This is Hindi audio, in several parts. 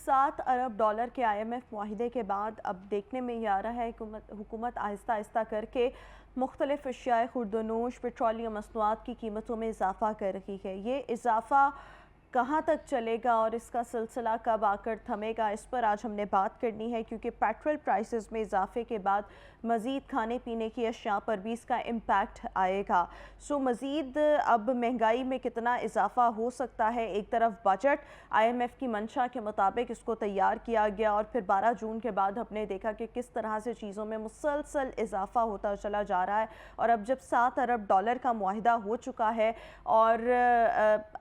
7 अरब डॉलर के IMF मुआहिदे के बाद अब देखने में ये आ रहा है हुकूमत आहिस्ता आहिस्ता करके मुख्तलिफ अशियाए खुर्दनोश पेट्रोलियम मसनूआत की कीमतों में इजाफा कर रही है। ये इजाफा कहाँ तक चलेगा और इसका सिलसिला कब आकर थमेगा, इस पर आज हमने बात करनी है, क्योंकि पेट्रोल प्राइसेस में इजाफे के बाद मज़ीद खाने पीने की अशिया पर भी इसका इम्पैक्ट आएगा। सो मज़ीद अब महंगाई में कितना इजाफा हो सकता है। एक तरफ बजट IMF की मंशा के मुताबिक इसको तैयार किया गया और फिर 12 जून के बाद हमने देखा कि किस तरह से चीज़ों में मुसलसल इजाफा होता चला जा रहा है। और अब जब 7 अरब डॉलर का मुआहिदा हो चुका है और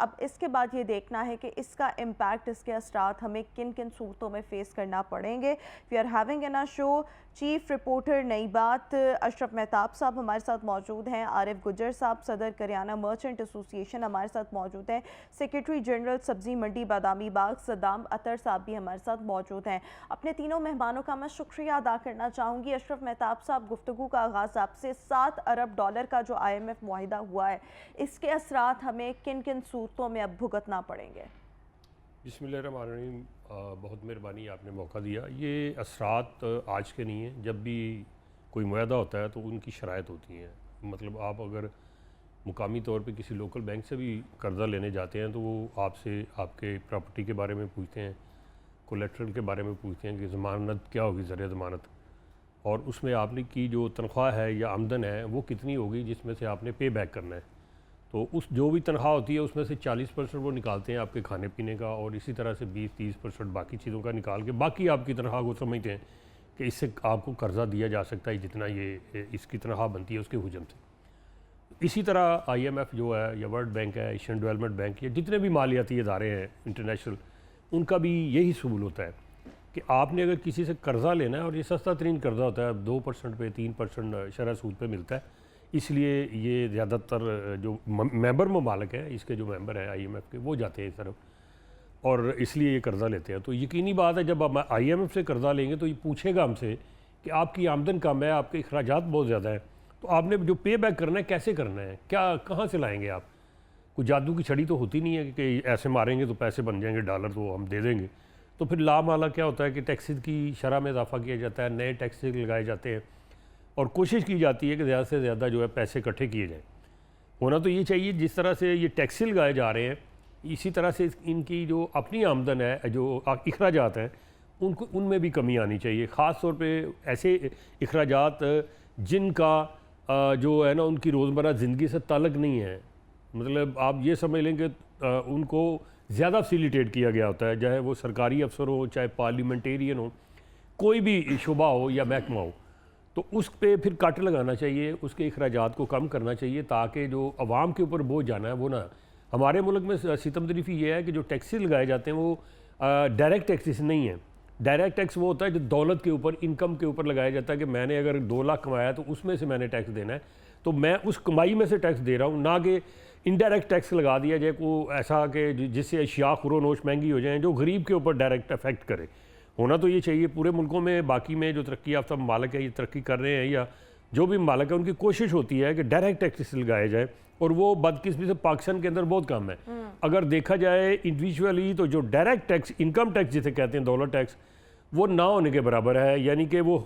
अब इसके बाद ये देखना है कि इसका इम्पैक्ट, इसके असरात हमें किन किन सूरतों में फेस करना पड़ेंगे। We are having in a show chief reporter नई बात अशरफ मेहताब साहब हमारे साथ मौजूद हैं, आरिफ गुजर साहब सदर करियाना मर्चेंट एसोसिएशन हमारे साथ मौजूद हैं, सेक्रेटरी जनरल सब्जी मंडी बादामी बाग सद्दाम अतर साहब भी हमारे साथ मौजूद हैं। अपने तीनों मेहमानों का मैं शुक्रिया अदा करना चाहूँगी। अशरफ मेहताब साहब, गुफ्तगू का आगाज़ आपसे। 7 अरब डॉलर का जो IMF मुआहिदा हुआ है, इसके असरात हमें किन किन सूरतों में अब भुगतना पड़ेंगे? बिस्मिल्लाहिर्रहमानिर्रहीम, बहुत मेहरबानी, आपने मौका दिया। ये असरात आज के नहीं हैं। जब भी कोई मुआहदा होता है तो उनकी शराइत होती हैं। मतलब आप अगर मुकामी तौर पे किसी लोकल बैंक से भी कर्ज़ा लेने जाते हैं तो वो आपसे आपके प्रॉपर्टी के बारे में पूछते हैं, कोलेट्रल के बारे में पूछते हैं कि ज़मानत क्या होगी, ज़रिया ज़मानत, और उसमें आपने की जो तनख्वाह है या आमदन है वो कितनी होगी जिसमें से आपने पे बैक करना है। तो उस जो भी तनख्वाह होती है उसमें से 40% वो निकालते हैं आपके खाने पीने का, और इसी तरह से 20-30% बाकी चीज़ों का निकाल के बाकी आपकी तनख्वाह को समझते हैं कि इससे आपको कर्ज़ा दिया जा सकता है जितना ये इसकी तनख्वाह बनती है उसके हुजम से। इसी तरह IMF जो है या वर्ल्ड बैंक है, एशियन डेवलपमेंट बैंक, या जितने भी मालियाती इदारे हैं इंटरनेशनल, उनका भी यही सूल होता है कि आपने अगर किसी से कर्ज़ा लेना है, और ये सस्ता तरीन कर्ज़ा होता है, 2% पे 3% शरह सूद पे मिलता है, इसलिए ये ज़्यादातर जो मेंबर ममालिक हैं, इसके जो मेंबर हैं IMF के, वो जाते हैं इस तरफ और इसलिए ये कर्ज़ा लेते हैं। तो यकीनी बात है जब आप IMF से कर्ज़ा लेंगे तो ये पूछेगा हमसे कि आपकी आमदन कम है, आपके अखराजात बहुत ज़्यादा है, तो आपने जो पे बैक करना है कैसे करना है, क्या कहाँ से लाएंगे आप? कोई जादू की छड़ी तो होती नहीं है कि ऐसे मारेंगे तो पैसे बन जाएंगे डॉलर तो हम दे देंगे। तो फिर लामाला क्या होता है कि टैक्सेस की शरह में इजाफा किया जाता है, नए टैक्सेस लगाए जाते हैं और कोशिश की जाती है कि ज़्यादा से ज़्यादा जो है पैसे इकट्ठे किए जाएँ। होना तो ये चाहिए जिस तरह से ये टैक्स लगाए जा रहे हैं, इसी तरह से इनकी जो अपनी आमदन है, जो अखराजात हैं, उनको उनमें भी कमी आनी चाहिए। ख़ास तौर पे ऐसे अखराजात जिनका जो है ना उनकी रोज़मर्रा ज़िंदगी से ताल्लुक़ नहीं है। मतलब आप ये समझ लें कि उनको ज़्यादा फैसिलिटेट किया गया होता है, चाहे वो सरकारी अफसर हो, चाहे पार्लियामेंटेरियन हो, कोई भी शुबा हो या महकमा हो, तो उस पर फिर कट लगाना चाहिए, उसके अखराजात को कम करना चाहिए ताकि जो आवाम के ऊपर बोझ जाना है वो ना। हमारे मुल्क में सितमतरीफ़ी ये है कि जो टैक्सेस लगाए जाते हैं वो डायरेक्ट टैक्सेस नहीं है। डायरेक्ट टैक्स वो होता है जो दौलत के ऊपर, इनकम के ऊपर लगाया जाता है कि मैंने अगर 2 लाख कमाया तो उसमें से मैंने टैक्स देना है, तो मैं उस कमाई में से टैक्स दे रहा हूँ, ना कि इनडायरेक्ट टैक्स लगा दिया जाए को ऐसा कि जिससे अशिया खुरोनोश महंगी हो जाएँ, जो गरीब के ऊपर डायरेक्ट अफेक्ट करे। होना तो ये चाहिए पूरे मुल्कों में, बाकी में जो तरक्की याफ्ता ममालिक है ये तरक्की कर रहे हैं या जो भी ममालिक है, उनकी कोशिश होती है कि डायरेक्ट टैक्सेस लगाए जाए, और वो बदकिस्मती से पाकिस्तान के अंदर बहुत कम है। अगर देखा जाए इंडिविजुअली तो जो डायरेक्ट टैक्स, इनकम टैक्स जिसे कहते हैं, दौलत टैक्स, वो ना होने के बराबर है, यानी कि वो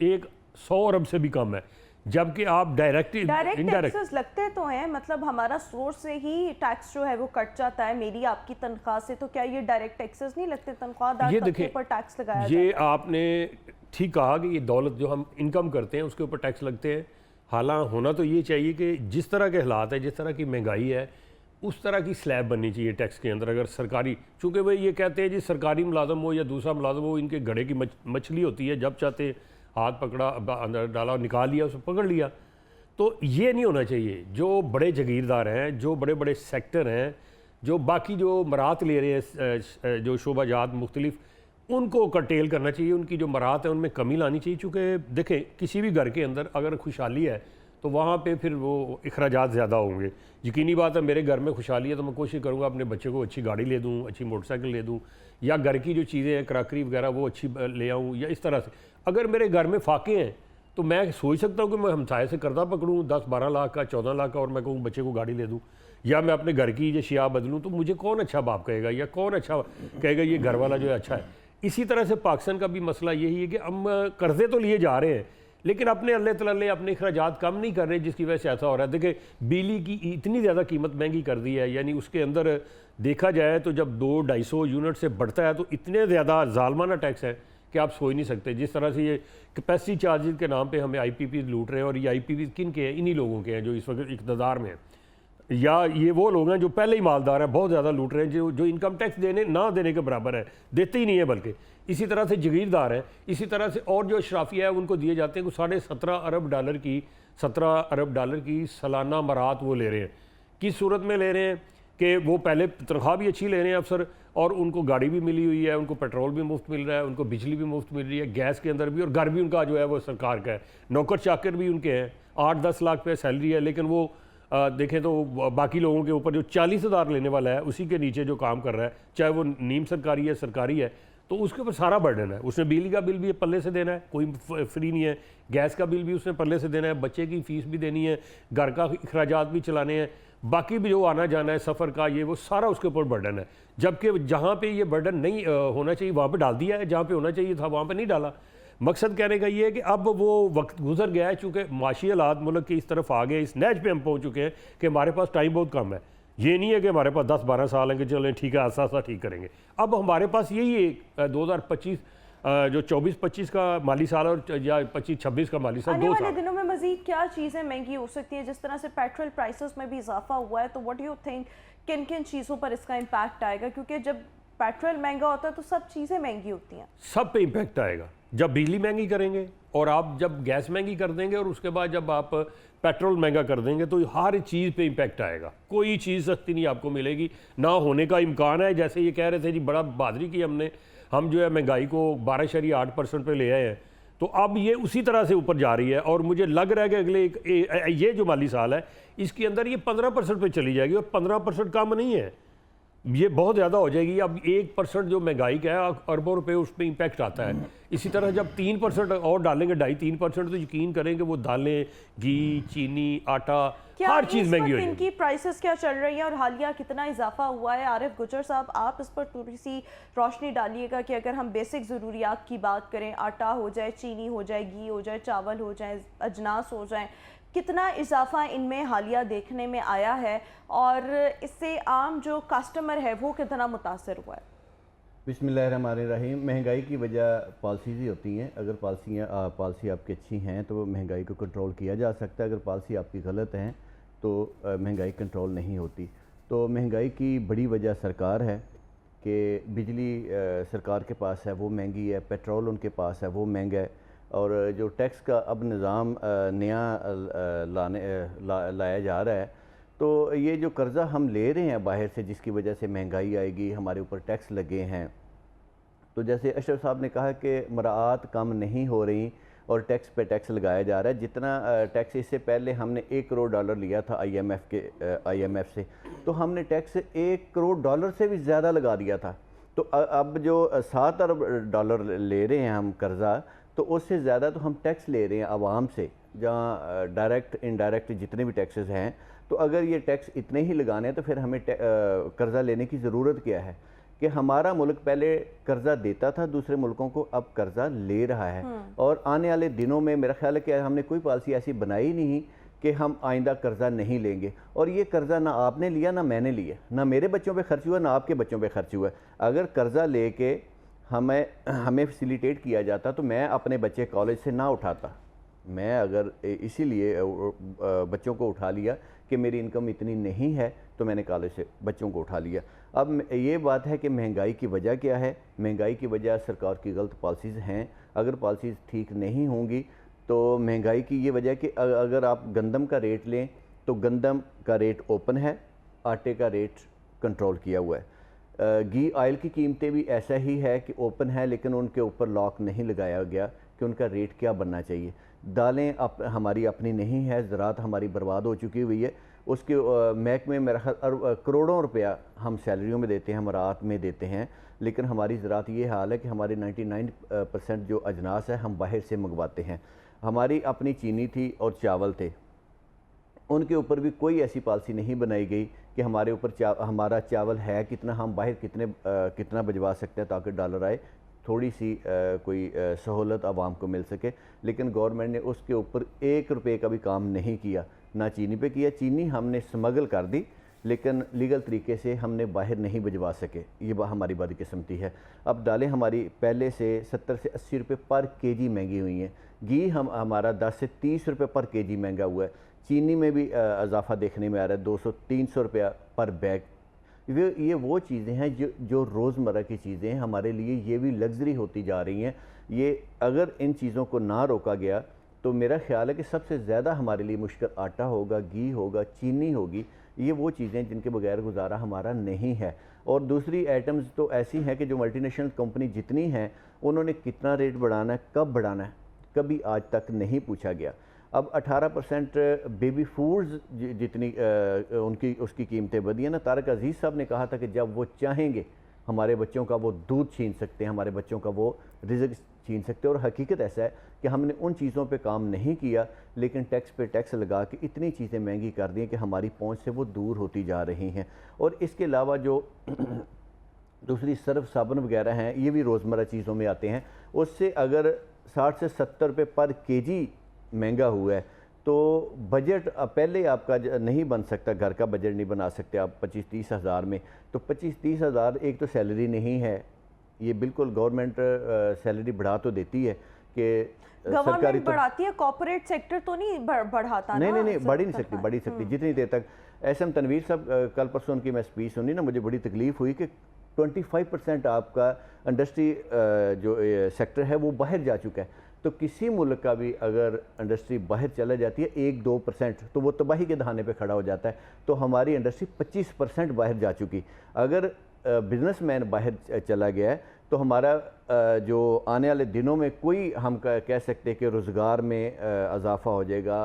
100 अरब से भी कम है। जबकि आप डायरेक्ट टैक्सेस लगते तो हैं, मतलब हमारा सोर्स से ही टैक्स जो है वो कट जाता है मेरी आपकी तनख्वाह से, तो क्या ये डायरेक्ट टैक्सेस नहीं लगते? तनख्वाहदार तबके पर टैक्स लगाया जाता है। ये आपने ठीक कहा कि ये दौलत जो हम इनकम करते हैं उसके ऊपर टैक्स लगते हैं। हालांकि होना तो ये चाहिए कि जिस तरह के हालात है, जिस तरह की महंगाई है, उस तरह की स्लैब बननी चाहिए टैक्स के अंदर। अगर सरकारी, चूँकि भाई ये कहते हैं जी सरकारी मुलाजम हो या दूसरा मुलाजम हो, इनके घड़े की मछली होती है, जब चाहते हाथ पकड़ा, अंदर डाला, निकाल लिया, उसको पकड़ लिया। तो ये नहीं होना चाहिए। जो बड़े जागीरदार हैं, जो बड़े बड़े सेक्टर हैं, जो बाकी जो मराहत ले रहे हैं, जो शोबाजात मुख्तलिफ, उनको कर्टेल करना चाहिए, उनकी जो मराहत है उनमें कमी लानी चाहिए। चूँकि देखें किसी भी घर के अंदर अगर खुशहाली है तो वहाँ पे फिर वो अखराजात ज़्यादा होंगे। यकीनी बात है, मेरे घर में खुशहाली है तो मैं कोशिश करूँगा अपने बच्चे को अच्छी गाड़ी ले दूँ, अच्छी मोटरसाइकिल ले दूँ, या घर की जो चीज़ें हैं क्रॉकरी वगैरह वो अच्छी ले आऊँ, या इस तरह से। अगर मेरे घर में फाके हैं तो मैं सोच सकता हूँ कि मैं हमसाये से कर्जा पकड़ूँ 10-12 लाख का, 14 लाख का, और मैं कहूँ बच्चे को गाड़ी ले दूँ, या मैं अपने घर की अशिया बदलूँ, तो मुझे कौन अच्छा बाप कहेगा या कौन अच्छा कहेगा ये घर वाला जो है अच्छा है। इसी तरह से पाकिस्तान का भी मसला यही है कि हम कर्जे तो लिए जा रहे हैं लेकिन अपने अल्ले तल्ले अपने अखराजात कम नहीं कर रहे, जिसकी वजह से ऐसा हो रहा है। देखिए बिजली की इतनी ज़्यादा कीमत महंगी कर दी है, यानी उसके अंदर देखा जाए तो जब 200-250 यूनिट से बढ़ता है तो इतने ज़्यादा जालमाना टैक्स है कि आप सोच नहीं सकते। जिस तरह से ये कैपेसिटी चार्जेस के नाम पे हमें आईपीपी लूट रहे हैं, और ये आईपीपी किन के हैं? इन्हीं लोगों के हैं जो इस वक्त इक़्तिदार में हैं, या ये वो लोग हैं जो पहले ही मालदार हैं, बहुत ज़्यादा लूट रहे हैं, जो इनकम टैक्स देने ना देने के बराबर है, देते ही नहीं है बल्कि। इसी तरह से जगीरदार हैं, इसी तरह से और जो अशराफिया है उनको दिए जाते हैं कि $17 अरब डॉलर की सालाना मरात वो ले रहे हैं। किस सूरत में ले रहे हैं कि वो पहले तनख्वाह भी अच्छी ले रहे हैं अफसर, और उनको गाड़ी भी मिली हुई है, उनको पेट्रोल भी मुफ्त मिल रहा है, उनको बिजली भी मुफ्त मिल रही है, गैस के अंदर भी, और घर भी उनका जो है वो सरकार का है, नौकर चाकर भी उनके हैं, 8-10 लाख पे सैलरी है। लेकिन वो देखें तो बाकी लोगों के ऊपर जो 40,000 लेने वाला है उसी के नीचे जो काम कर रहा है, चाहे वो नीम सरकारी है सरकारी है, तो उसके ऊपर सारा बर्डन है। उसने बिजली का बिल भी पल्ले से देना है, कोई फ्री नहीं है, गैस का बिल भी उसने पल्ले से देना है, बच्चे की फ़ीस भी देनी है, घर का अखराजात भी चलाने हैं, बाकी भी जो आना जाना है सफ़र का, ये वो सारा उसके ऊपर बर्डन है। जबकि जहाँ पे ये बर्डन नहीं होना चाहिए वहाँ पे डाल दिया है, जहाँ पे होना चाहिए था वहाँ पे नहीं डाला। मकसद कहने का ये है कि अब वो वक्त गुजर गया है, चूँकि माशी हालात मुल्क के इस तरफ आ गए, इस नहज पे हम पहुँच चुके हैं कि हमारे पास टाइम बहुत कम है। ये नहीं है कि हमारे पास 10-12 साल हैं कि चलें ठीक है आस्ता आस्ता ठीक करेंगे। अब हमारे पास यही है 2025 जो 24-25 का माली साल और या 25-26 का माली साल, आने 2 वाले साल। दिनों में मजीद क्या चीज़ें महंगी हो सकती हैं? जिस तरह से पेट्रोल प्राइसेस में भी इजाफा हुआ है, तो व्हाट डू यू थिंक किन किन चीज़ों पर इसका इम्पैक्ट आएगा? क्योंकि जब पेट्रोल महंगा होता है तो सब चीज़ें महंगी होती हैं। सब पे इम्पैक्ट आएगा। जब बिजली महंगी करेंगे और आप जब गैस महंगी कर देंगे और उसके बाद जब आप पेट्रोल महंगा कर देंगे तो हर चीज़ पे इम्पैक्ट आएगा। कोई चीज़ सस्ती नहीं आपको मिलेगी, ना होने का इम्कान है। जैसे ये कह रहे थे जी बड़ा बहादुरी की हमने, हम जो है महंगाई को 12.8% पे ले आए हैं, तो अब ये उसी तरह से ऊपर जा रही है। और मुझे लग रहा है कि अगले ये जो माली साल है इसके अंदर ये 15% पे चली जाएगी, और 15% कम नहीं है, ये बहुत ज़्यादा हो जाएगी। अब 1% जो महंगाई का है अरबों रुपए उस पर इम्पैक्ट आता है। इसी तरह जब 3% और डालेंगे, 2.5-3%, तो यकीन करेंगे वो दालें, घी, चीनी, आटा, हर चीज़ महंगी हो जाएगी। इनकी प्राइसेस क्या चल रही है और हालिया कितना इजाफा हुआ है? आरिफ गुजर साहब, आप इस पर थोड़ी सी रोशनी डालिएगा कि अगर हम बेसिक ज़रूरियात की बात करें, आटा हो जाए, चीनी हो जाए, घी हो जाए, चावल हो जाए, अजनास हो जाए, कितना इजाफा इनमें हालिया देखने में आया है और इससे आम जो कस्टमर है वो कितना मुतासर हुआ है? बिस्मिल्लाहिर्रहमानिर्रहीम। महंगाई की वजह पॉलिसीज़ ही होती हैं। अगर पॉलिसी आपकी अच्छी हैं तो महंगाई को कंट्रोल किया जा सकता है। अगर पॉलिसी आपकी गलत हैं तो महंगाई कंट्रोल नहीं होती। तो महंगाई की बड़ी वजह सरकार है कि बिजली सरकार के पास है वो महंगी है, पेट्रोल उनके पास है वो महंगा है, और जो टैक्स का अब निज़ाम नया लाया जा रहा है, तो ये जो कर्ज़ा हम ले रहे हैं बाहर से जिसकी वजह से महंगाई आएगी, हमारे ऊपर टैक्स लगे हैं। तो जैसे अशरफ साहब ने कहा कि मराआत कम नहीं हो रही और टैक्स पे टैक्स लगाया जा रहा है। जितना टैक्स इससे पहले हमने $1 करोड़ लिया था IMF से, तो हमने टैक्स $1 करोड़ से भी ज़्यादा लगा दिया था। तो अब जो $7 अरब ले रहे हैं हम कर्ज़ा, तो उससे ज़्यादा तो हम टैक्स ले रहे हैं आवाम से, जहाँ डायरेक्ट इनडायरेक्ट जितने भी टैक्सेस हैं। तो अगर ये टैक्स इतने ही लगाने हैं तो फिर हमें कर्ज़ा लेने की ज़रूरत क्या है? कि हमारा मुल्क पहले कर्ज़ा देता था दूसरे मुल्कों को, अब कर्ज़ा ले रहा है। और आने वाले दिनों में मेरा ख्याल है कि हमने कोई पॉलिसी ऐसी बनाई नहीं कि हम आइंदा कर्ज़ा नहीं लेंगे। और ये कर्ज़ा ना आपने लिया ना मैंने लिया, ना मेरे बच्चों पे खर्च हुआ ना आपके बच्चों पे खर्च हुआ। अगर कर्ज़ा लेके हमें फैसिलिटेट किया जाता तो मैं अपने बच्चे कॉलेज से ना उठाता। मैं अगर इसीलिए बच्चों को उठा लिया कि मेरी इनकम इतनी नहीं है तो मैंने कॉलेज से बच्चों को उठा लिया। अब ये बात है कि महंगाई की वजह क्या है? महंगाई की वजह सरकार की गलत पॉलिसीज़ हैं। अगर पॉलिसीज़ ठीक नहीं होंगी तो महंगाई की ये वजह कि अगर आप गंदम का रेट लें तो गंदम का रेट ओपन है, आटे का रेट कंट्रोल किया हुआ है। घी ऑयल की कीमतें भी ऐसा ही है कि ओपन है, लेकिन उनके ऊपर लॉक नहीं लगाया गया कि उनका रेट क्या बनना चाहिए। दालें हमारी अपनी नहीं है, ज़राअत हमारी बर्बाद हो चुकी हुई है। उसके महकमे में मेरा ख्याल करोड़ों रुपया हम सैलरियों में देते हैं, हम रात में देते हैं, लेकिन हमारी ज़राअत ये हाल है कि हमारे 99% जो अजनास है हम बाहर से मंगवाते हैं। हमारी अपनी चीनी थी और चावल थे, उनके ऊपर भी कोई ऐसी पॉलिसी नहीं बनाई गई कि हमारे ऊपर हमारा चावल है कितना, हम बाहर कितना भिजवा सकते हैं ताकि डॉलर आए, थोड़ी सी कोई सहूलत आवाम को मिल सके। लेकिन गवर्नमेंट ने उसके ऊपर 1 रुपये का भी काम नहीं किया, ना चीनी पे किया। चीनी हमने स्मगल कर दी, लेकिन लीगल तरीके से हमने बाहर नहीं भिजवा सके। ये हमारी बदकिस्मती है। अब दालें हमारी पहले से 70 से 80 रुपये पर केजी महंगी हुई हैं। घी हमारा 10 से 30 रुपये पर केजी महंगा हुआ है। चीनी में भी इजाफा देखने में आ रहा है, 200-300 रुपया पर बैग। ये वो चीज़ें हैं जो रोज़मर्रा की चीज़ें हैं, हमारे लिए ये भी लग्जरी होती जा रही हैं। ये अगर इन चीज़ों को ना रोका गया तो मेरा ख्याल है कि सबसे ज़्यादा हमारे लिए मुश्किल आटा होगा, घी होगा, चीनी होगी। ये वो चीज़ें जिनके बगैर गुजारा हमारा नहीं है। और दूसरी आइटम्स तो ऐसी हैं कि जो मल्टीनेशनल कंपनी जितनी हैं उन्होंने कितना रेट बढ़ाना है, कब बढ़ाना है, कभी आज तक नहीं पूछा गया। अब 18% बेबी फूड्स जितनी उसकी कीमतें बढ़ी हैं ना, तारक अजीज़ साहब ने कहा था कि जब वो चाहेंगे हमारे बच्चों का वो दूध छीन सकते हैं, हमारे बच्चों का वो रिज़्क छीन सकते हैं। और हकीकत ऐसा है कि हमने उन चीज़ों पे काम नहीं किया, लेकिन टैक्स पे टैक्स लगा के इतनी चीज़ें महंगी कर दी हैं कि हमारी पहुंच से वो दूर होती जा रही हैं। और इसके अलावा जो दूसरी सर्फ साबुन वगैरह हैं, ये भी रोज़मर्रा चीज़ों में आते हैं। उससे अगर 60 से 70 रुपये पर केजी महंगा हुआ है तो बजट पहले आपका नहीं बन सकता, घर का बजट नहीं बना सकते आप 25-30 हज़ार में। तो 25-30 हज़ार एक तो सैलरी नहीं है, ये बिल्कुल गवर्नमेंट सैलरी बढ़ा तो देती है कि गवर्नमेंट बढ़ाती है, कॉर्पोरेट सेक्टर तो नहीं बढ़ाता। नहीं, बढ़ ही नहीं सकती जितनी देर तक एसएम तनवीर साहब कल परसों उनकी मैं स्पीच सुनी ना, मुझे बड़ी तकलीफ़ हुई कि 25% आपका इंडस्ट्री जो सेक्टर है वो बाहर जा चुका है। तो किसी मुल्क का भी अगर इंडस्ट्री बाहर चला जाती है 1-2% तो वो तबाही के दहाने पे खड़ा हो जाता है। तो हमारी इंडस्ट्री 25% बाहर जा चुकी। अगर बिजनेसमैन बाहर चला गया है तो हमारा जो आने वाले दिनों में कोई हम कह सकते हैं कि रोज़गार में इजाफ़ा हो जाएगा,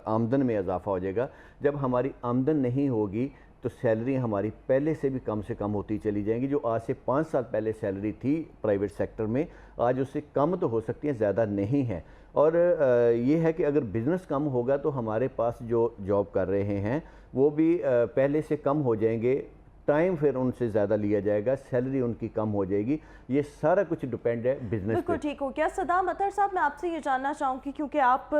आमदन में इजाफ़ा हो जाएगा। जब हमारी आमदन नहीं होगी तो सैलरी हमारी पहले से भी कम होती चली जाएंगी। जो आज से 5 साल पहले सैलरी थी प्राइवेट सेक्टर में, आज उससे कम तो हो सकती है, ज़्यादा नहीं है। और ये है कि अगर बिज़नेस कम होगा तो हमारे पास जो जॉब कर रहे हैं वो भी पहले से कम हो जाएंगे, टाइम फिर उनसे ज़्यादा लिया जाएगा, सैलरी उनकी कम हो जाएगी। ये सारा कुछ डिपेंड है बिजनेस पे। बिल्कुल ठीक हो गया। सदाम अतर साहब, मैं आपसे ये जानना चाहूँगी क्योंकि आप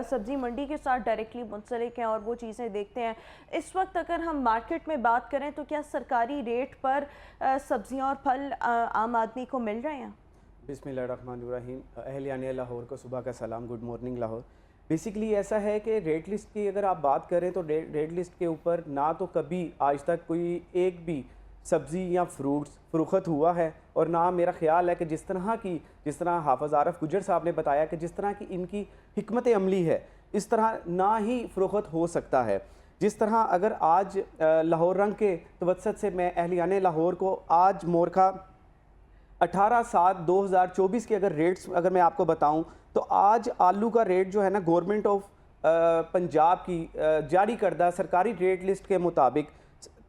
सब्ज़ी मंडी के साथ डायरेक्टली मुंसलिक हैं और वो चीज़ें देखते हैं, इस वक्त अगर हम मार्केट में बात करें तो क्या सरकारी रेट पर सब्ज़ियाँ और फल आम आदमी को मिल रहे हैं? बिस्मिल्लाहिर्रहमानिर्रहीम। अहलियाने लाहौर को सुबह का सलाम, गुड मॉर्निंग लाहौर। बेसिकली ऐसा है कि रेट लिस्ट की अगर आप बात करें तो रेट लिस्ट के ऊपर ना तो कभी आज तक कोई एक भी सब्ज़ी या फ्रूट्स फ़रोख्त हुआ है, और ना मेरा ख्याल है कि जिस तरह हाफ़िज़ आरफ गुजर साहब ने बताया कि जिस तरह की इनकी हिकमत अमली है, इस तरह ना ही फ़रोख्त हो सकता है। जिस तरह अगर आज लाहौर रंग के तवस्सुत से मैं अहलियाने लाहौर को आज मोरखा 18/7/2024 के अगर रेट्स अगर मैं आपको बताऊं तो आज आलू का रेट जो है ना, गवर्नमेंट ऑफ पंजाब की जारी करदा सरकारी रेट लिस्ट के मुताबिक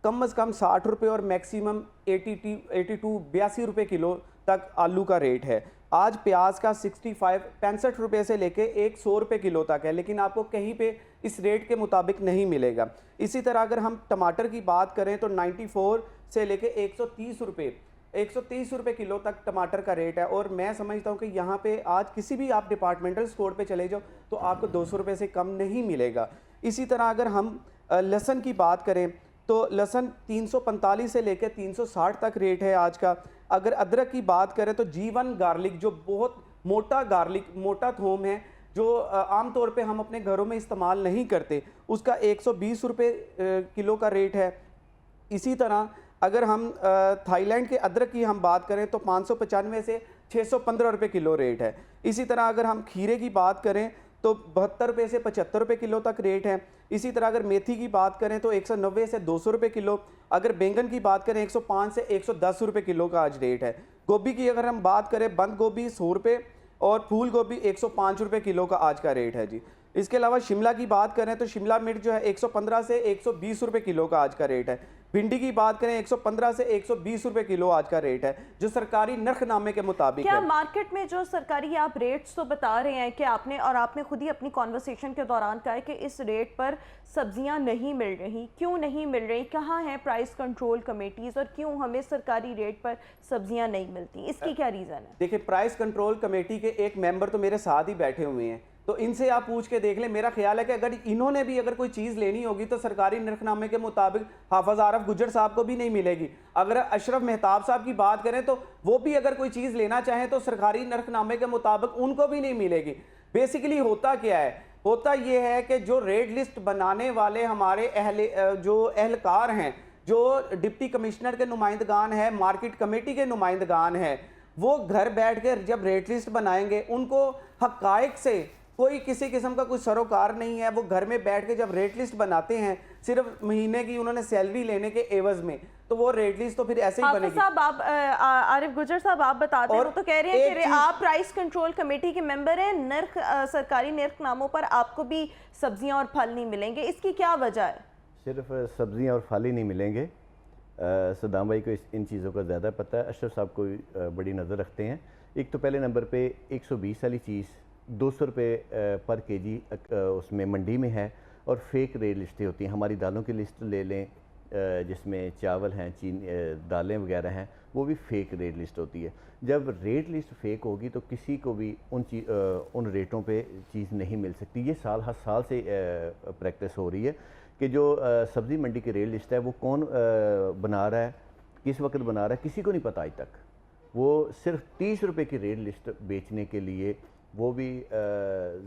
कम अज़ कम 60 रुपये और मैक्सिमम 82 रुपये किलो तक आलू का रेट है। आज प्याज का 65 रुपये से लेके 100 रुपये किलो तक है, लेकिन आपको कहीं पे इस रेट के मुताबिक नहीं मिलेगा। इसी तरह अगर हम टमाटर की बात करें तो 94 से लेके 130 रुपये किलो तक टमाटर का रेट है। और मैं समझता हूँ कि यहाँ पे आज किसी भी आप डिपार्टमेंटल स्टोर पे चले जाओ तो आपको 200 रुपये से कम नहीं मिलेगा। इसी तरह अगर हम लहसुन की बात करें तो लहसुन 345 से लेकर 360 तक रेट है आज का। अगर अदरक की बात करें तो G1 गार्लिक, जो बहुत मोटा गार्लिक, मोटा थोम है, जो आम तौर पे हम अपने घरों में इस्तेमाल नहीं करते, उसका 120 रुपये किलो का रेट है। इसी तरह अगर हम थाईलैंड के अदरक की हम बात करें तो 595 से 615 रुपये किलो रेट है। इसी तरह अगर हम खीरे की बात करें तो 72 रुपये से 75 रुपये किलो तक रेट है। इसी तरह अगर मेथी की बात करें तो 190 से 200 रुपये किलो। अगर बैंगन की बात करें 105 से 110 रुपये किलो का आज रेट है। गोभी की अगर हम बात करें, बंद गोभी 100 रुपये और फूल गोभी 105 रुपये किलो का आज का रेट है जी। इसके अलावा शिमला की बात करें तो शिमला मिर्च जो है 115 से 120 रुपए किलो का आज का रेट है। भिंडी की बात करें 115 से 120 रुपए किलो आज का रेट है, जो सरकारी नरखनामे के मुताबिक क्या है। मार्केट में जो सरकारी आप रेट्स तो बता रहे हैं कि आपने खुद ही अपनी कॉन्वर्सेशन के दौरान कहा है कि इस रेट पर सब्जियां नहीं मिल रही, क्यों नहीं मिल रही, कहाँ है प्राइस कंट्रोल कमेटीज और क्यों हमें सरकारी रेट पर सब्जियां नहीं मिलती, इसकी क्या रीज़न है? देखिए, प्राइस कंट्रोल कमेटी के एक मेंबर तो मेरे साथ ही बैठे हुए हैं, तो इनसे आप पूछ के देख लें। मेरा ख्याल है कि अगर इन्होंने भी अगर कोई चीज़ लेनी होगी तो सरकारी नरखनामे के मुताबिक हाफिज आरफ गुज्जर साहब को भी नहीं मिलेगी। अगर अशरफ मेहताब साहब की बात करें तो वो भी अगर कोई चीज़ लेना चाहें तो सरकारी नरखनामे के मुताबिक उनको भी नहीं मिलेगी। बेसिकली होता क्या है, होता ये है कि जो रेट लिस्ट बनाने वाले हमारे जो अहलकार हैं, जो डिप्टी कमिश्नर के नुमाइंदगान हैं, मार्केट कमेटी के नुमाइंदगान हैं, वो घर बैठ कर जब रेट लिस्ट बनाएंगे उनको हक़ाइक़ से कोई किसी किस्म का कोई सरोकार नहीं है। वो घर में बैठ के जब रेट लिस्ट बनाते हैं सिर्फ महीने की उन्होंने सैलरी लेने के एवज में, तो वो रेट लिस्ट तो फिर ऐसे ही बनेगी। साहब आप आरिफ गुज्जर साहब आप बताते हैं, वो तो कह रहे हैं कि आप प्राइस कंट्रोल कमेटी के मेंबर हैं, सरकारी नरखनामों पर आपको भी सब्जियां और फल नहीं मिलेंगे, इसकी क्या वजह है? सिर्फ सब्जियां और फल ही नहीं मिलेंगे। सदाम भाई को इन चीज़ों का ज़्यादा पता है, अशरफ साहब को बड़ी नज़र रखते हैं। एक तो पहले नंबर पे 120 वाली चीज़ 200 रुपये पर केजी उसमें मंडी में है, और फेक रेट लिस्टें होती हैं। हमारी दालों की लिस्ट ले लें जिसमें चावल हैं, दालें वगैरह हैं, वो भी फेक रेट लिस्ट होती है। जब रेट लिस्ट फेक होगी तो किसी को भी उन रेटों पे चीज़ नहीं मिल सकती। ये हर साल से प्रैक्टिस हो रही है कि जो सब्ज़ी मंडी की रेट लिस्ट है वो कौन बना रहा है, किस वक्त बना रहा है, किसी को नहीं पता आज तक। वो सिर्फ 30 रुपये की रेट लिस्ट बेचने के लिए वो भी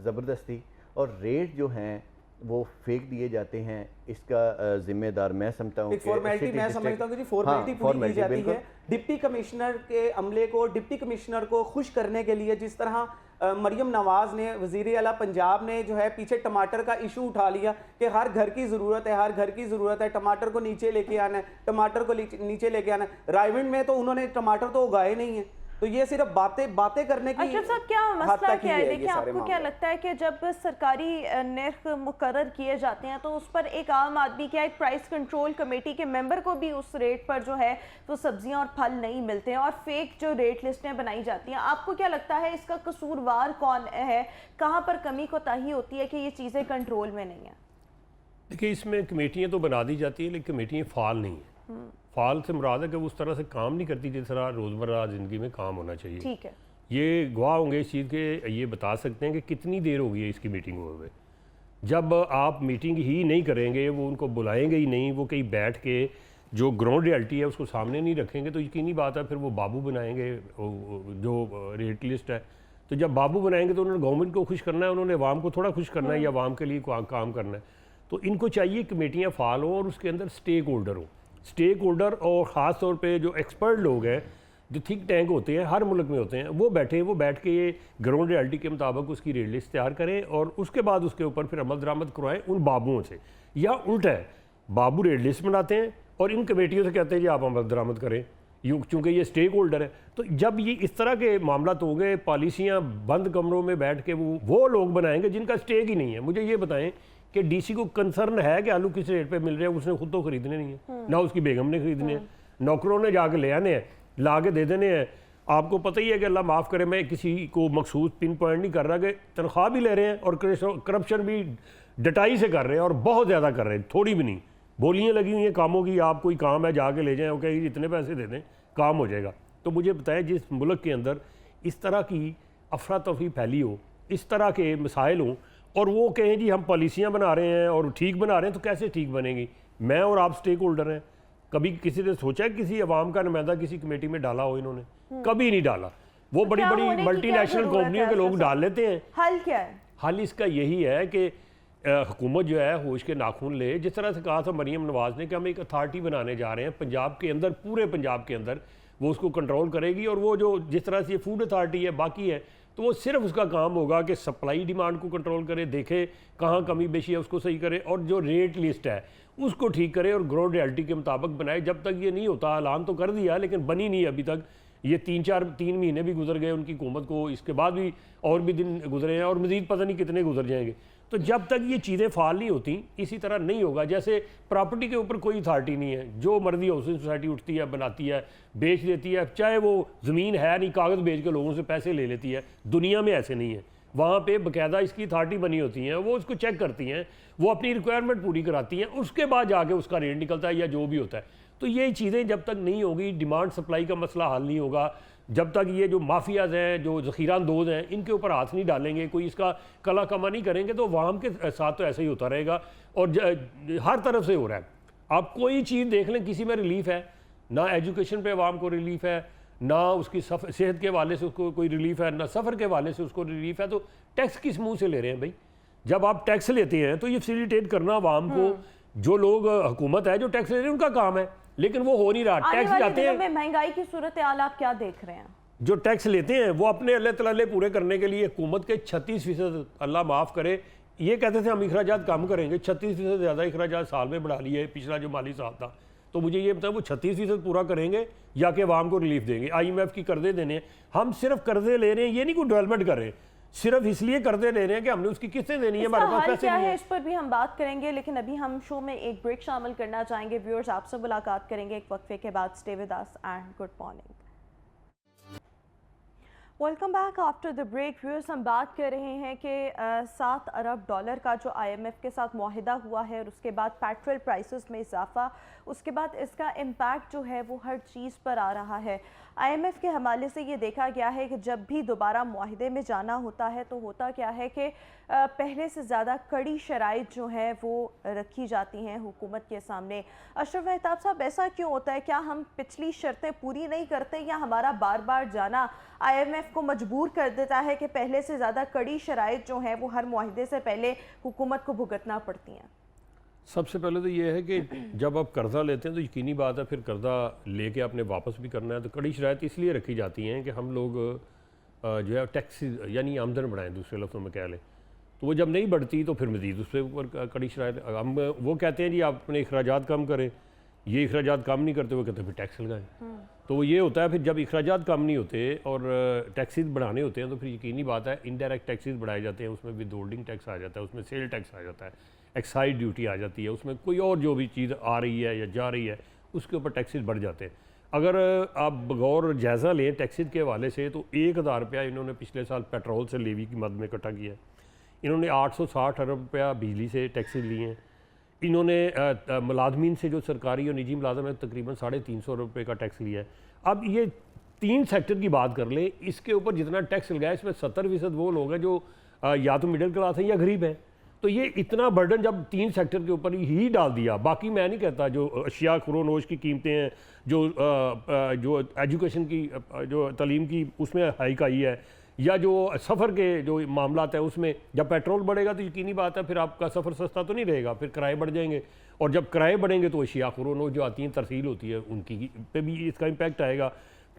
ज़बरदस्ती, और रेट जो हैं वो फेक दिए जाते हैं। इसका जिम्मेदार मैं समझता हूँ, फॉर्मेलिटी मैं समझता हूँ कि जी फॉर्मेलिटी पूरी की जाती है। डिप्टी कमिश्नर के अमले को, डिप्टी कमिश्नर को खुश करने के लिए, जिस तरह मरियम नवाज ने, वज़ीर आला पंजाब ने जो है पीछे टमाटर का इशू उठा लिया कि हर घर की ज़रूरत है, हर घर की ज़रूरत है, टमाटर को नीचे लेके आना है, टमाटर को नीचे लेके आना है। रायविंड में तो उन्होंने टमाटर तो उगाए नहीं है, तो ये सिर्फ बातें करने की। अशरफ साहब, क्या मसला क्या है? देखिए, आपको क्या लगता है कि जब सरकारी नर्ख मुकर्रर किए जाते हैं तो उस पर एक आम आदमी, क्या एक प्राइस कंट्रोल कमेटी के मेंबर को भी उस रेट पर जो है वो सब्जियां और फल नहीं मिलते हैं और फेक जो रेट लिस्टें बनाई जाती हैं, आपको क्या लगता है इसका कसूरवार कौन है? कहाँ पर कमी कोताही होती है कि ये चीज़ें कंट्रोल में नहीं है? देखिए, इसमें कमेटियाँ तो बना दी जाती हैं लेकिन कमेटियाँ फ़ाल नहीं है। फ़ाल से मुराद है कि वो उस तरह से काम नहीं करती जिस तरह रोज़मर्रा ज़िंदगी में काम होना चाहिए। ठीक है, ये गवाह होंगे इस चीज़ के, ये बता सकते हैं कि कितनी देर हो गई है इसकी मीटिंग हुए। जब आप मीटिंग ही नहीं करेंगे, वो उनको बुलाएंगे ही नहीं, वो कहीं बैठ के जो ग्राउंड रियलिटी है उसको सामने नहीं रखेंगे, तो यकीनी बात है फिर वो बाबू बनाएंगे जो रेट लिस्ट है। तो जब बाबू बनाएंगे तो उन्होंने गवर्नमेंट को खुश करना है, उन्होंने अवाम को थोड़ा खुश करना है या अवाम के लिए काम करना है। तो इनको चाहिए कमेटियाँ फ़ाल हों और उसके अंदर स्टेक होल्डर हो। स्टेक होल्डर और ख़ास तौर पे जो एक्सपर्ट लोग हैं, जो थिंक टैंक होते हैं, हर मुल्क में होते हैं, वो बैठ के ये ग्राउंड रियलिटी के मुताबिक उसकी रेट लिस्ट तैयार करें और उसके बाद उसके ऊपर फिर अमल दरामद करवाएं उन बाबुओं से। या उल्टा है, बाबू रेट लिस्ट बनाते हैं और इन कमेटियों से कहते हैं जी आप अमल दरामद करें, चूँकि ये स्टेक होल्डर है। तो जब ये इस तरह के मामला तो होंगे, पॉलिसियाँ बंद कमरों में बैठ के वो लोग बनाएंगे जिनका स्टेक ही नहीं है। मुझे ये बताएं कि डीसी को कंसर्न है कि आलू किस रेट पे मिल रहे हैं, उसने खुद तो खरीदने नहीं है, ना उसकी बेगम ने खरीदने हैं, नौकरों ने जाके ले आने हैं, ला के दे देने हैं। आपको पता ही है कि अल्लाह माफ़ करे, मैं किसी को मखसूस पिन पॉइंट नहीं कर रहा कि तनख्वाह भी ले रहे हैं और करप्शन भी डटाई से कर रहे हैं और बहुत ज़्यादा कर रहे हैं, थोड़ी भी नहीं। बोलियाँ लगी हुई हैं कामों की, आप कोई काम है जाके ले जाएँ, वो कहेगी इतने पैसे दे दें काम हो जाएगा। तो मुझे बताएं, जिस मुल्क के अंदर इस तरह की अफरा तफरी फैली हो, इस तरह के मसाइल हों और वो कहें जी हम पॉलिसियाँ बना रहे हैं और ठीक बना रहे हैं, तो कैसे ठीक बनेगी? मैं और आप स्टेक होल्डर हैं। कभी किसी ने सोचा है किसी अवाम का नुमाइंदा किसी कमेटी में डाला हो? इन्होंने कभी नहीं डाला। वो बड़ी बड़ी मल्टीनेशनल कंपनियों के लोग डाल लेते हैं। हल क्या है? हल इसका यही है कि हुकूमत जो है होश के नाखून ले। जिस तरह से कहा था मरियम नवाज ने कि हम एक अथॉरिटी बनाने जा रहे हैं पंजाब के अंदर, पूरे पंजाब के अंदर, वो उसको कंट्रोल करेगी। और वो जो जिस तरह से ये फूड अथॉरिटी है बाकी है, तो वो सिर्फ उसका काम होगा कि सप्लाई डिमांड को कंट्रोल करे, देखे कहाँ कमी बेशी है उसको सही करे और जो रेट लिस्ट है उसको ठीक करे और ग्राउंड रियलिटी के मुताबिक बनाए। जब तक ये नहीं होता, ऐलान तो कर दिया लेकिन बनी नहीं अभी तक। ये 3 महीने भी गुजर गए उनकी हुकूमत को, इसके बाद भी और भी दिन गुजरे हैं और मज़ीद पता नहीं कितने गुजर जाएंगे। तो जब तक ये चीज़ें फाल नहीं होती इसी तरह नहीं होगा। जैसे प्रॉपर्टी के ऊपर कोई अथॉरिटी नहीं है, जो मर्जी हाउसिंग सोसाइटी उठती है, बनाती है, बेच देती है, चाहे वो ज़मीन है नहीं, कागज़ बेच के लोगों से पैसे ले लेती है। दुनिया में ऐसे नहीं है, वहाँ पे बाकायदा इसकी अथॉरिटी बनी होती हैं, वो उसको चेक करती हैं, वो अपनी रिक्वायरमेंट पूरी कराती हैं, उसके बाद जाके उसका रेट निकलता है या जो भी होता है। तो ये चीज़ें जब तक नहीं होगी, डिमांड सप्लाई का मसला हल नहीं होगा, जब तक ये जो माफियाज हैं, जो ज़ख़ीरानदोज हैं, इनके ऊपर हाथ नहीं डालेंगे, कोई इसका कला कमा नहीं करेंगे, तो अवाम के साथ तो ऐसा ही होता रहेगा। और हर तरफ से हो रहा है। आप कोई चीज़ देख लें, किसी में रिलीफ है ना, एजुकेशन पे अवाम को रिलीफ है, ना उसकी सेहत के हवाले से उसको कोई रिलीफ है, ना सफ़र के हवाले से उसको रिलीफ है। तो टैक्स किस मुँह से ले रहे हैं भाई? जब आप टैक्स लेते हैं तो ये फैसिलिटेट करना अवाम को, जो लोग हुकूमत है जो टैक्स ले रहे हैं उनका काम है, लेकिन वो हो नहीं रहा। टैक्स जाते हैं, महंगाई की सूरत हाल आप क्या देख रहे हैं? जो टैक्स लेते हैं वो अपने अल्लाह तआला पूरे करने के लिए हुकूमत के 36%, अल्लाह माफ़ करे, ये कहते थे हम अखराजात कम करेंगे, 36% ज़्यादा अखराजात साल में बढ़ा लिए पिछला जो माली साल था। तो मुझे ये बताया वो 36% पूरा करेंगे या कि अवाम को रिलीफ देंगे? IMF की कर्जे देने हैं, हम सिर्फ कर्जे ले रहे हैं, ये नहीं कोई डेवलपमेंट कर रहे हैं, सिर्फ इसलिए कर्जे ले रहे हैं कि हमने उसकी किस्तें देनी है, हमारे पास पैसे क्या नहीं है, है। इस पर भी हम बात करेंगे, लेकिन अभी हम शो में एक ब्रेक शामिल करना चाहेंगे। व्यूअर्स आपसे मुलाकात करेंगे एक वक्फे के बाद। Stay with us and good morning. Welcome back after the break. Viewers हम बात कर रहे हैं कि 7 अरब डॉलर का जो IMF के साथ मुआहिदा हुआ है और उसके बाद पेट्रोल प्राइसेस में इजाफा, उसके बाद इसका इम्पैक्ट जो है वो हर चीज़ पर आ रहा है। IMF के हवाले से ये देखा गया है कि जब भी दोबारा मुआहिदे में जाना होता है तो होता क्या है कि पहले से ज़्यादा कड़ी शराइत जो है वो रखी जाती हैं हुकूमत के सामने। अशरफ मेहताब साहब, ऐसा क्यों होता है? क्या हम पिछली शर्तें पूरी नहीं करते या हमारा बार बार जाना IMF को मजबूर कर देता है कि पहले से ज़्यादा कड़ी शराइत जो हैं वो हर मुआहिदे से पहले हुकूमत को भुगतना पड़ती हैं? जो पहले तो ये है कि जब आप कर्ज़ा लेते हैं तो यकीनी बात है फिर कर्ज़ा लेके आपने वापस भी करना है, तो कड़ी शराइत इसलिए रखी जाती हैं कि हम लोग जो है टैक्स यानी आमदन बढ़ाएं, दूसरे लफ्ज़ों में कह लें। तो वो जब नहीं बढ़ती तो फिर मज़ीद उसके ऊपर कड़ी शराइत। हम वो कहते हैं जी आप अपने अखराजात कम करें, ये अखराजात कम नहीं करते, वो कहते हैं फिर टैक्स लगाएं। तो वो ये होता है, फिर जब अखराजात कम नहीं होते और टैक्सेस बढ़ाने होते हैं तो फिर यकीनी बात है इनडायरेक्ट टैक्सेस बढ़ाए जाते हैं, उसमें विद होल्डिंग टैक्स आ जाता है, उसमें सेल टैक्स आ जाता है, एक्साइज ड्यूटी आ जाती है, उसमें कोई और जो भी चीज़ आ रही है या जा रही है उसके ऊपर टैक्सेस बढ़ जाते हैं। अगर आप बगौर जायज़ा लें टैक्सेस के हवाले से तो 1000 रुपया इन्होंने पिछले साल पेट्रोल से लेवी की मद में इकट्ठा किया है। इन्होंने 860 अरब रुपया बिजली से टैक्सेस लिए हैं। इन्होंने मुलाजमीन से जो सरकारी और निजी मुलाजम है तकरीबन 350 रुपये का टैक्स लिया है। अब ये 3 सेक्टर की बात कर लें, इसके ऊपर जितना टैक्स लगाया इसमें 70% वो लोग हैं जो या तो मिडिल क्लास हैं या गरीब हैं। तो ये इतना बर्डन जब 3 सेक्टर के ऊपर ही डाल दिया, बाकी मैं नहीं कहता जो अशिया खुरोनोश की कीमतें हैं, जो एजुकेशन की जो तालीम की उसमें हाइक आई है, या जो सफ़र के जो मामला है उसमें जब पेट्रोल बढ़ेगा तो यकीनी बात है फिर आपका सफ़र सस्ता तो नहीं रहेगा, फिर किराए बढ़ जाएंगे, और जब किराए बढ़ेंगे तो अशिया खुरोनोश जो आती हैं तरसील होती है उनकी पे भी इसका इम्पैक्ट आएगा।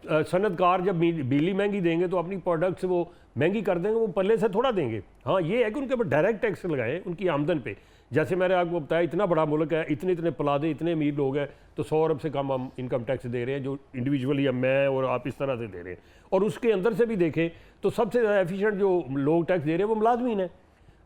सनतकार जब बिजली महंगी देंगे तो अपनी प्रोडक्ट्स वो महंगी कर देंगे, वो पल्ले से थोड़ा देंगे। हाँ ये है कि उनके ऊपर डायरेक्ट टैक्स लगाएं उनकी आमदन पे। जैसे मैंने आपको बताया इतना बड़ा मुल्क है, इतने इतने प्लादे, इतने अमीर लोग हैं, तो 100 अरब से कम हम इनकम टैक्स दे रहे हैं जो इंडिविजुअली या मैं और आप इस तरह से दे रहे हैं। और उसके अंदर से भी देखें तो सबसे ज़्यादा एफिशिएंट जो लोग टैक्स दे रहे हैं वो मुलाजमीन है।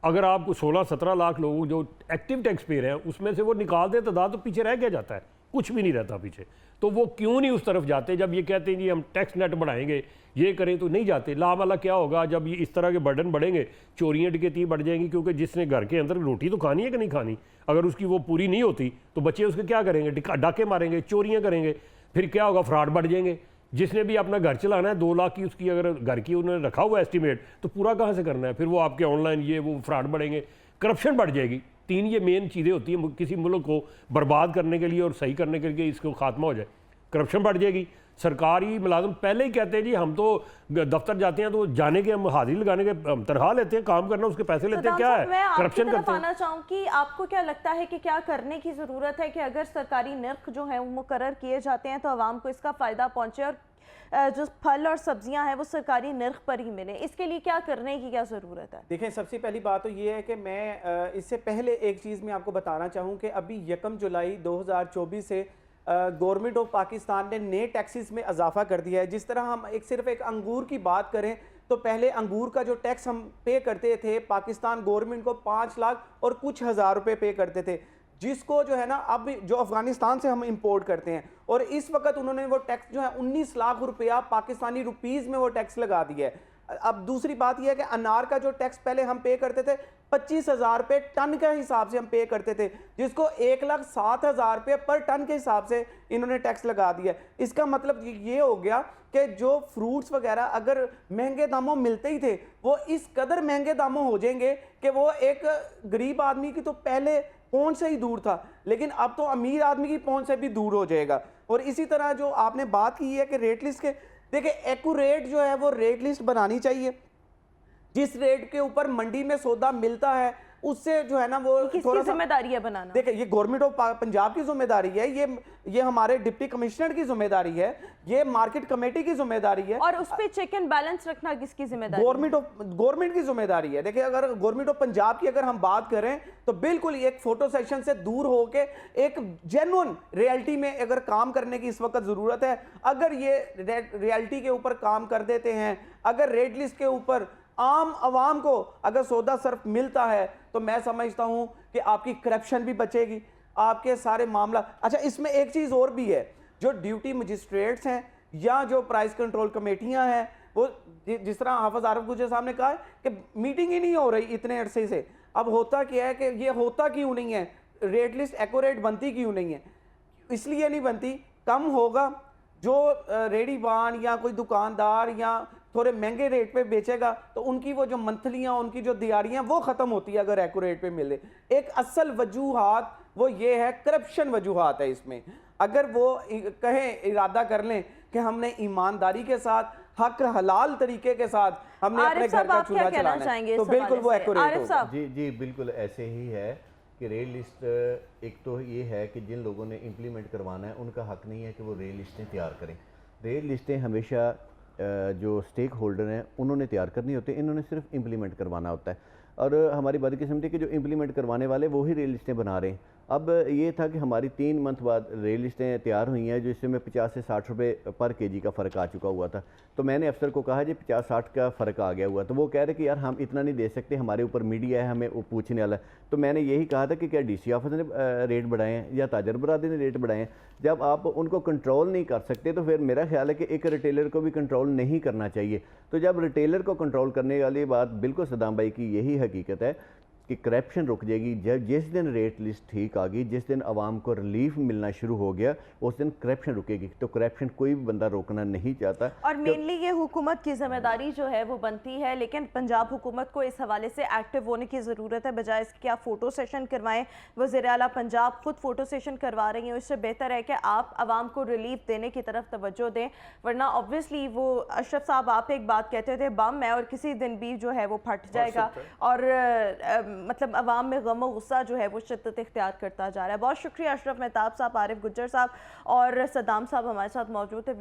अगर आप 16-17 लाख लोग जो एक्टिव टैक्स पे रहे हैं उसमें से वो निकाल दे तादाद तो पीछे रह गया जाता है, कुछ भी नहीं रहता पीछे। तो वो क्यों नहीं उस तरफ जाते? जब ये कहते हैं जी हम टैक्स नेट बढ़ाएंगे, ये करें, तो नहीं जाते। लावाला क्या होगा जब ये इस तरह के बर्डन बढ़ेंगे? चोरियाँ डकैती बढ़ जाएंगी, क्योंकि जिसने घर के अंदर रोटी तो खानी है कि नहीं खानी, अगर उसकी वो पूरी नहीं होती तो बच्चे उसके क्या करेंगे? डाके मारेंगे, चोरियाँ करेंगे, फिर क्या होगा? फ्रॉड बढ़ जाएंगे। जिसने भी अपना घर चलाना है 2 लाख की उसकी अगर घर की उन्होंने रखा हुआ एस्टिमेट, तो पूरा कहाँ से करना है? फिर वो आपके ऑनलाइन ये वो फ्रॉड बढ़ेंगे, करप्शन बढ़ जाएगी। 3 ये मेन चीज़ें होती हैं किसी मुल्क को बर्बाद करने के लिए और सही करने के लिए, इसको खात्मा हो जाए। करप्शन बढ़ जाएगी। सरकारी मुलाजिम पहले ही कहते हैं जी हम तो दफ्तर जाते हैं तो जाने के हम हाजिरी लगाने के तनख्वाह लेते हैं, काम करना उसके पैसे लेते हैं, क्या है? करप्शन करते हैं। आना चाहूँ कि आपको क्या लगता है कि क्या करने की ज़रूरत है कि अगर सरकारी नर्ख जो है वो मुकर्रर किए जाते हैं तो आवाम को इसका फ़ायदा पहुँचे और जो फल और सब्जियां हैं वो सरकारी नर्ख पर ही मिले? इसके लिए क्या करने की क्या ज़रूरत है? देखें, सबसे पहली बात तो ये है कि मैं इससे पहले एक चीज़ मैं आपको बताना चाहूँ कि अभी 1 जुलाई 2024 से गवर्नमेंट ऑफ पाकिस्तान ने नए टैक्सेस में इजाफा कर दिया है। जिस तरह हम सिर्फ एक अंगूर की बात करें तो पहले अंगूर का जो टैक्स हम पे करते थे पाकिस्तान गवर्नमेंट को 5 लाख और कुछ हज़ार रुपए पे करते थे, जिसको जो है ना अब जो अफगानिस्तान से हम इंपोर्ट करते हैं, और इस वक्त उन्होंने वो टैक्स जो है 19 लाख रुपया पाकिस्तानी रुपीज़ में वो टैक्स लगा दिया है। अब दूसरी बात यह है कि अनार का जो टैक्स पहले हम पे करते थे 25,000 रुपये टन के हिसाब से हम पे करते थे, जिसको 1,07,000 रुपये पर टन के हिसाब से इन्होंने टैक्स लगा दिया। इसका मतलब ये हो गया कि जो फ्रूट्स वगैरह अगर महंगे दामों मिलते ही थे, वो इस कदर महंगे दामों हो जाएंगे कि वो एक गरीब आदमी की तो पहले पहुंच से ही दूर था, लेकिन अब तो अमीर आदमी की पहुंच से भी दूर हो जाएगा। और इसी तरह जो आपने बात की है कि रेट लिस्ट के, देखिए एक्यूरेट जो है वो रेट लिस्ट बनानी चाहिए। जिस रेट के ऊपर मंडी में सौदा मिलता है उससे जो है ना वो किसकी जिम्मेदारी है बनाना? देखिए ये गवर्नमेंट ऑफ पंजाब की जिम्मेदारी है, ये हमारे डिप्टी कमिश्नर की जिम्मेदारी है, ये मार्केट कमेटी की जिम्मेदारी है। और उस पे चेक एंड बैलेंस रखना किसकी जिम्मेदारी है? गवर्नमेंट की जिम्मेदारी है। देखिए अगर गवर्नमेंट ऑफ पंजाब की अगर हम बात करें तो बिल्कुल एक फोटो सेशन से दूर होके एक जेन्युइन रियलिटी में अगर काम करने की इस वक्त जरूरत है। अगर ये रियलिटी के ऊपर काम कर देते हैं, अगर रेट लिस्ट के ऊपर आम आवाम को अगर सौदा सर्फ मिलता है, तो मैं समझता हूं कि आपकी करप्शन भी बचेगी, आपके सारे मामला। अच्छा, इसमें एक चीज़ और भी है, जो ड्यूटी मजिस्ट्रेट्स हैं या जो प्राइस कंट्रोल कमेटियां हैं, वो जिस तरह हाफिज आरिफ गुजर साहब ने कहा है कि मीटिंग ही नहीं हो रही इतने अरसे से। अब होता क्या है कि ये होता क्यों नहीं है, रेट लिस्ट एक्यूरेट बनती क्यों नहीं है? इसलिए नहीं बनती, कम होगा, जो रेडीवान या कोई दुकानदार या थोड़े महंगे रेट पे बेचेगा तो उनकी वो जो मंथलियाँ, उनकी जो दिहाड़ियाँ वो ख़त्म होती है अगर एक्यूरेट पे मिले। एक असल वजूहात वो ये है, करप्शन वजूहात है इसमें। अगर वो कहें, इरादा कर लें कि हमने ईमानदारी के साथ, हक हलाल तरीके के साथ हमने अपने घर का चूल्हा चलाना है, तो बिल्कुल वो एक्यूरेट होगा। जी जी बिल्कुल ऐसे ही है कि रेल लिस्ट, एक तो ये है कि जिन लोगों ने इम्प्लीमेंट करवाना है उनका हक नहीं है कि वो रेल लिस्टें तैयार करें। रेल लिस्टें हमेशा जो स्टेक होल्डर हैं उन्होंने तैयार करनी होती है, इन्होंने सिर्फ इम्प्लीमेंट करवाना होता है। और हमारी बदकिस्मती कि जो इम्प्लीमेंट करवाने वाले वो ही रेल लिस्टें बना रहे हैं। अब ये था कि हमारी 3 मंथ बाद रेल लिस्टें तैयार हुई हैं, जिससे में 50 से 60 रुपये पर केजी का फ़र्क आ चुका हुआ था। तो मैंने अफसर को कहा जी 50-60 का फ़र्क आ गया हुआ, तो वो कह रहे कि यार हम इतना नहीं दे सकते, हमारे ऊपर मीडिया है, हमें वो पूछने वाला है। तो मैंने यही कहा था कि क्या डीसी ऑफिस ने रेट बढ़ाए हैं या ताजर बरादरी ने रेट बढ़ाए हैं? जब आप उनको कंट्रोल नहीं कर सकते तो फिर मेरा ख्याल है कि एक रिटेलर को भी कंट्रोल नहीं करना चाहिए। तो जब रिटेलर को कंट्रोल करने वाली बात, बिल्कुल सदाम भाई की यही हकीकत है कि करप्शन रुक जाएगी। जब जिस दिन रेट लिस्ट ठीक आ गई, जिस दिन आवाम को रिलीफ मिलना शुरू हो गया, उस दिन करप्शन रुकेगी। तो करप्शन कोई भी बंदा रोकना नहीं चाहता। और मेनली ये हुकूमत की जिम्मेदारी जो है वो बनती है, लेकिन पंजाब हुकूमत को इस हवाले से एक्टिव होने की ज़रूरत है। बजाय इसके आप फ़ोटो सेशन करवाएं, वज़ीर आला पंजाब खुद फ़ोटो सेशन करवा रही हैं, इससे बेहतर है कि आप आवाम को रिलीफ देने की तरफ तवज्जो दें। वरना ऑब्वियसली वो अशरफ साहब आप एक बात कहते थे, बम है और किसी दिन भी जो है वो फट जाएगा, और मतलब अवाम में गम और गुस्सा जो है वो शिद्दत इख्तियार करता जा रहा है। बहुत शुक्रिया अशरफ मेहताब साहब, आरिफ गुज्जर साहब और सदाम साहब हमारे साथ मौजूद थे।